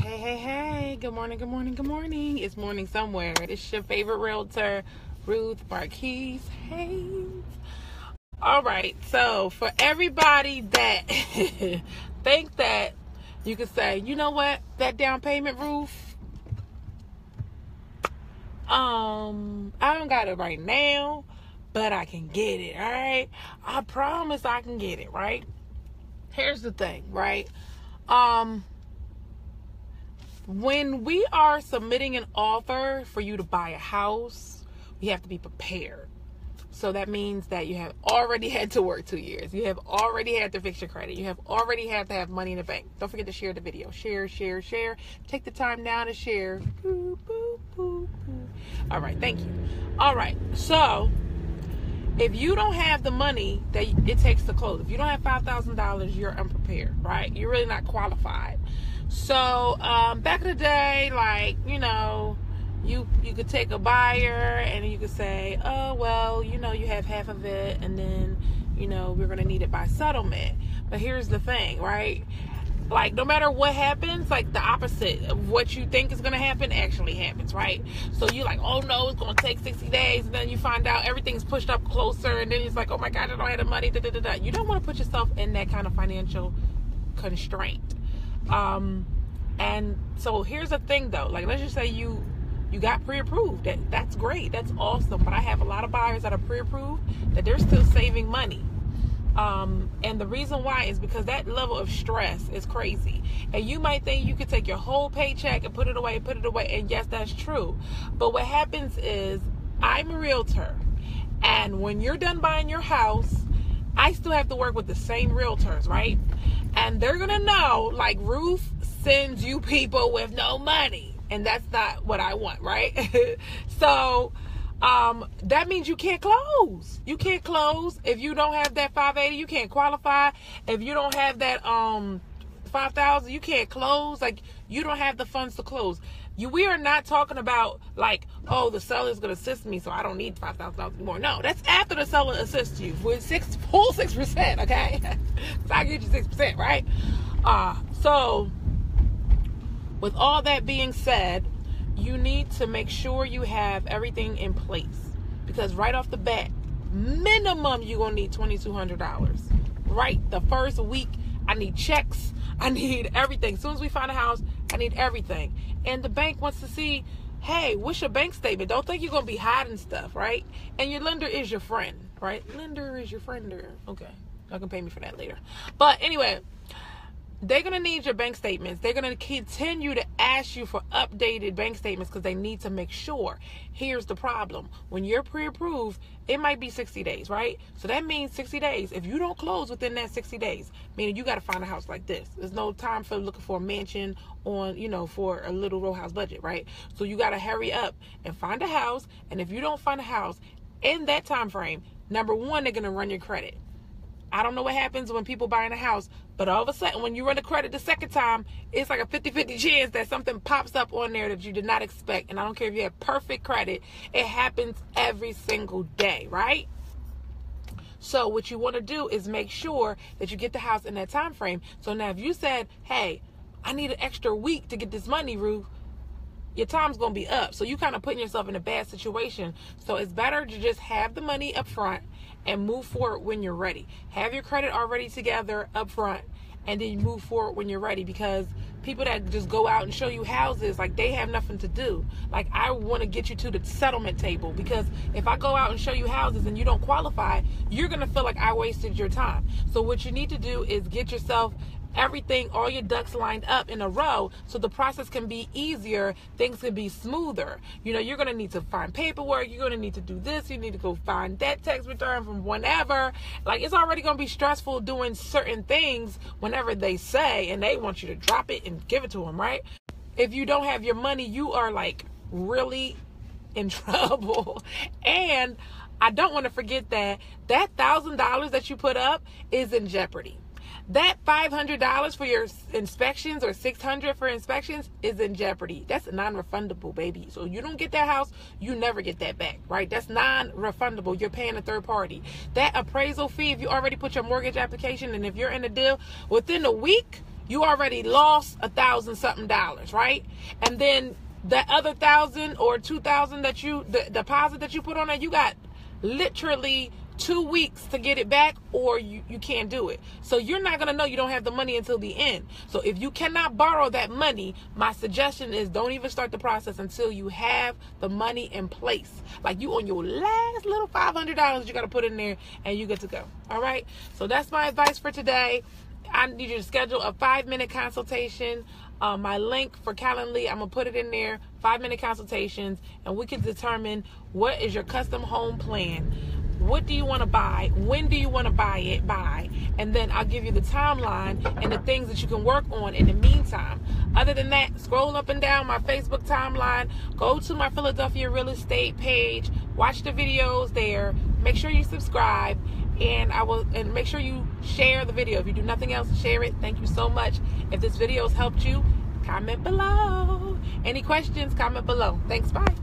Hey. Good morning. It's morning somewhere. It's your favorite realtor, Ruth Marquise Hayes. All right. So for everybody that think that you could say, you know what, that down payment, Ruth, I don't got it right now, but I can get it. All right. I promise I can get it. Right. Here's the thing. Right. When we are submitting an offer for you to buy a house, we have to be prepared. So that means that you have already had to work 2 years. You have already had to fix your credit. You have already had to have money in the bank. Don't forget to share the video. Share. Take the time now to share. Boo, boo, boo, boo. All right, thank you. All right, so if you don't have the money that it takes to close, if you don't have $5,000, you're unprepared, right? You're really not qualified. So back in the day, like, you know, you could take a buyer and you could say, oh, well, you know, you have half of it and then, you know, we're going to need it by settlement. But here's the thing, right? Like, no matter what happens, like, the opposite of what you think is going to happen actually happens, right? So you're like, oh, no, it's going to take 60 days. And then you find out everything's pushed up closer. And then it's like, oh, my God, I don't have the money. You don't want to put yourself in that kind of financial constraint. And so here's the thing, though. Like, let's just say you got pre-approved. That's great. That's awesome. But I have a lot of buyers that are pre-approved that they're still saving money. And the reason why is because that level of stress is crazy. And you might think you could take your whole paycheck and put it away. And yes, that's true. But what happens is I'm a realtor. And when you're done buying your house, I still have to work with the same realtors, right? And they're going to know, like, Ruth sends you people with no money. And that's not what I want, right? So that means you can't close. You can't close. If you don't have that 580, you can't qualify. If you don't have that 5,000, you can't close. Like, you don't have the funds to close. We are not talking about, like, oh, the seller is going to assist me, so I don't need $5,000 anymore. No, that's after the seller assists you with full 6%, okay? So I get you 6%, right? So with all that being said, you need to make sure you have everything in place, because right off the bat, minimum you're going to need $2,200. Right? The first week, I need checks. I need everything. As soon as we find a house, I need everything. And the bank wants to see, hey, what's your bank statement? Don't think you're going to be hiding stuff, right? And your lender is your friend, right? Lender is your friender. Okay. Y'all can pay me for that later. But anyway, they're going to need your bank statements. They're going to continue to ask you for updated bank statements because they need to make sure. Here's the problem. When you're pre-approved, it might be 60 days, right? So that means 60 days. If you don't close within that 60 days, meaning you got to find a house like this. There's no time for looking for a mansion on, you know, for a little row house budget, right? So you got to hurry up and find a house. And if you don't find a house in that time frame, number one, they're going to run your credit. I don't know what happens when people buy in a house, but all of a sudden, when you run the credit the second time, it's like a 50-50 chance that something pops up on there that you did not expect. And I don't care if you have perfect credit. It happens every single day, right? So what you want to do is make sure that you get the house in that time frame. So now if you said, hey, I need an extra week to get this money, Ruth, your time's going to be up. So you kind of putting yourself in a bad situation. So it's better to just have the money up front and move forward when you're ready. Have your credit already together up front, and then you move forward when you're ready, because people that just go out and show you houses, like, they have nothing to do. Like, I want to get you to the settlement table, because if I go out and show you houses and you don't qualify, you're going to feel like I wasted your time. So what you need to do is get yourself everything, all your ducks lined up in a row, so the process can be easier, things can be smoother. You know, you're going to need to find paperwork, you're going to need to do this, you need to go find that tax return from whenever. Like, it's already going to be stressful doing certain things whenever they say, and they want you to drop it and give it to them, right? If you don't have your money, you are, like, really in trouble. And I don't want to forget that $1,000 that you put up is in jeopardy. That $500 for your inspections or $600 for inspections is in jeopardy. That's non-refundable, baby. So you don't get that house, you never get that back, right? That's non-refundable. You're paying a third party. That appraisal fee, if you already put your mortgage application and if you're in a deal, within a week, you already lost $1,000 something, right? And then that other $1,000 or $2,000 that the deposit that you put on there, you got literally 2 weeks to get it back, or you can't do it. So you're not going to know you don't have the money until the end. So if you cannot borrow that money, my suggestion is don't even start the process until you have the money in place. Like you on your last little $500 you got to put in there and you get to go. All right. So that's my advice for today. I need you to schedule a 5-minute consultation. My link for Calendly, I'm going to put it in there, 5-minute consultations, and we can determine what is your custom home plan. What do you want to buy? When do you want to buy it? And then I'll give you the timeline and the things that you can work on in the meantime. Other than that, scroll up and down my Facebook timeline. Go to my Philadelphia real estate page. Watch the videos there. Make sure you subscribe. And make sure you share the video. If you do nothing else, share it. Thank you so much. If this video has helped you, comment below. Any questions, comment below. Thanks. Bye.